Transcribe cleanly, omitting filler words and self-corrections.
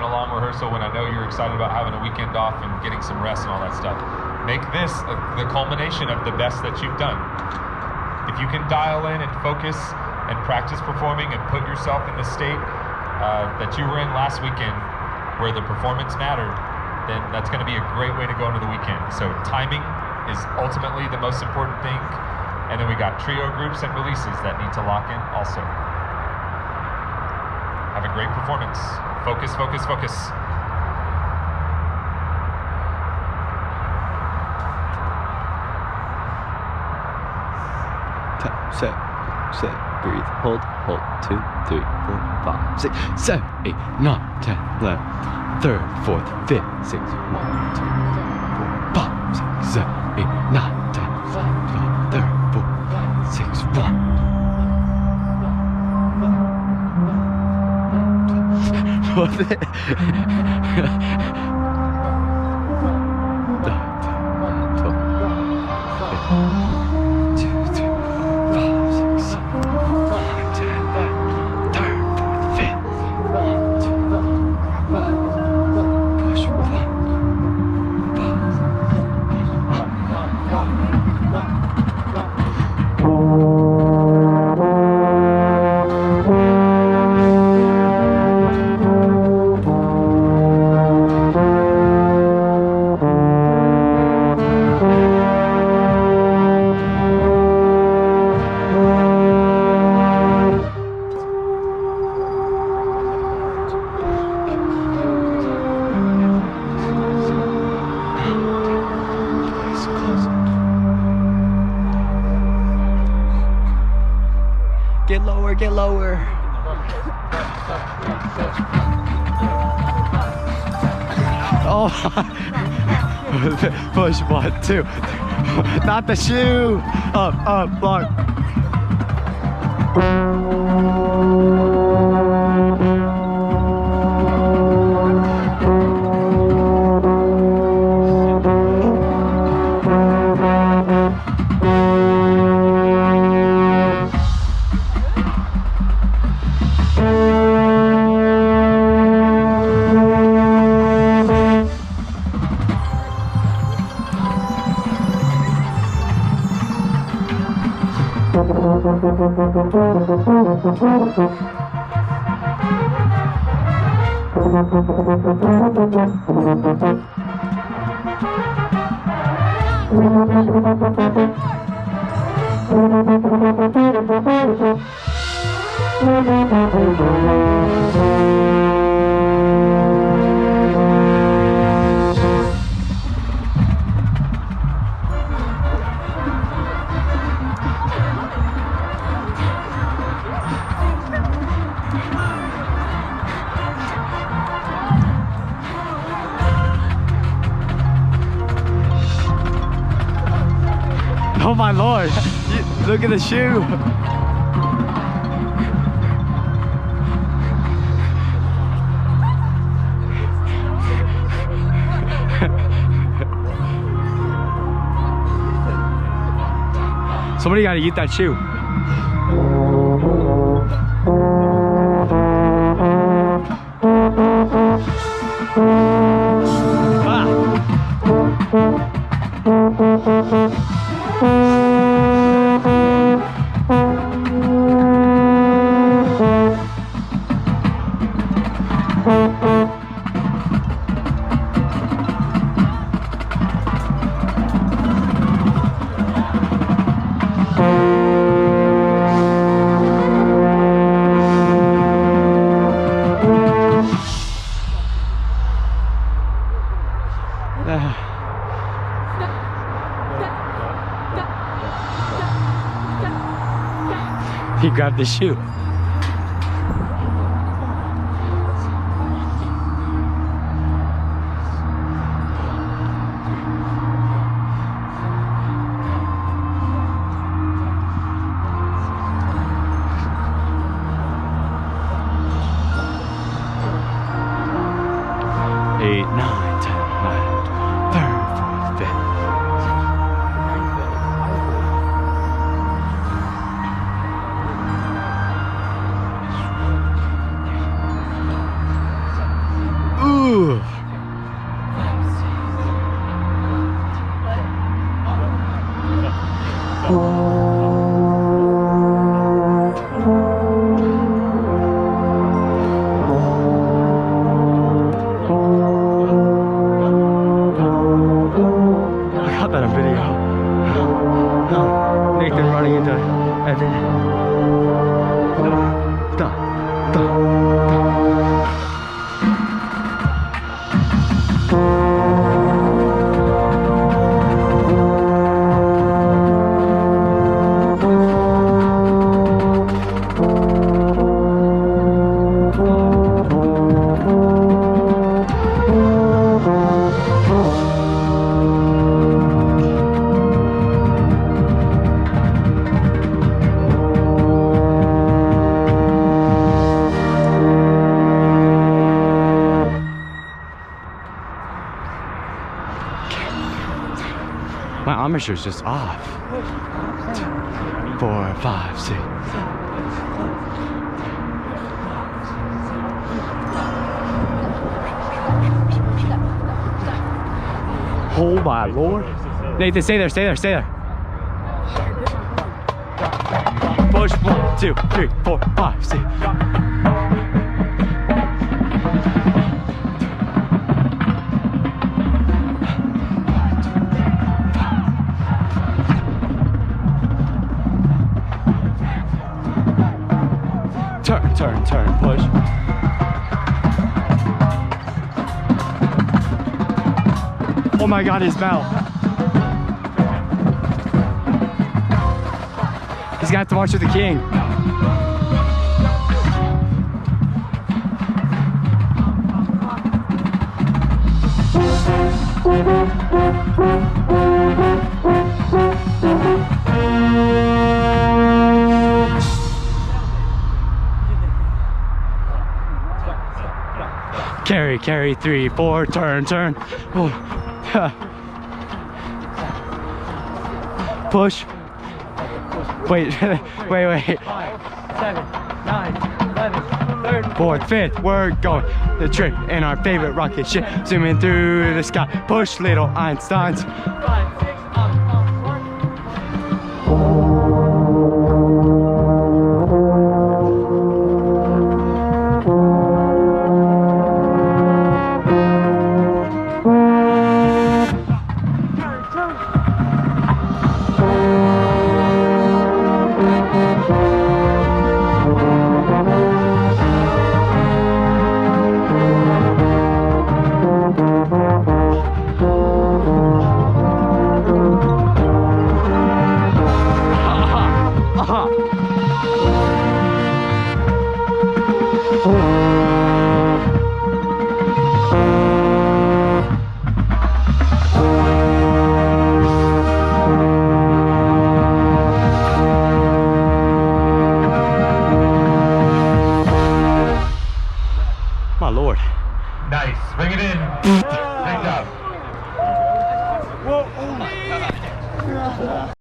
a long rehearsal when I know you're excited about having a weekend off and getting some rest and all that stuff. Make this the culmination of the best that you've done. If you can dial in and focus and practice performing and put yourself in the state that you were in last weekend where the performance mattered, then that's going to be a great way to go into the weekend. So timing is ultimately the most important thing. And then we got trio groups and releases that need to lock in also. Have a great performance. Focus, focus, focus. Set, breathe, hold, 2, 3, 4, 5, 6, 7, 8, 9, 10, 11, 3rd, 4th, 5th, 6th, 1, 2, 3, 4, 5, 6, 7, 8, 9, 10, 11, 3rd, 4th, 6, 1. What the? Get lower, get lower. Oh, push 1, 2. Not the shoe. Up, block. Oh my lord, look at the shoe. Somebody gotta eat that shoe. He grabbed the shoe. Eight, 9, 10, 11, 3rd, 4th, 5th. armature's just off. 4, 5, 6. Oh my lord. Nathan, stay there, stay there, stay there. Push 1, 2, 3, 4, 5, 6. Turn, turn, turn, push. Oh my god, his bell. He's gonna have to march with the king. Carry, carry, 3, 4, turn, turn. Oh. Push. Wait, wait, wait. 5, 7, 9, 11, 13. 4th, 5th, we're going. The trick in our favorite rocket ship. Zooming through the sky. Push, little Einsteins. 5, 6, up, 1. My lord. Nice. Bring it in.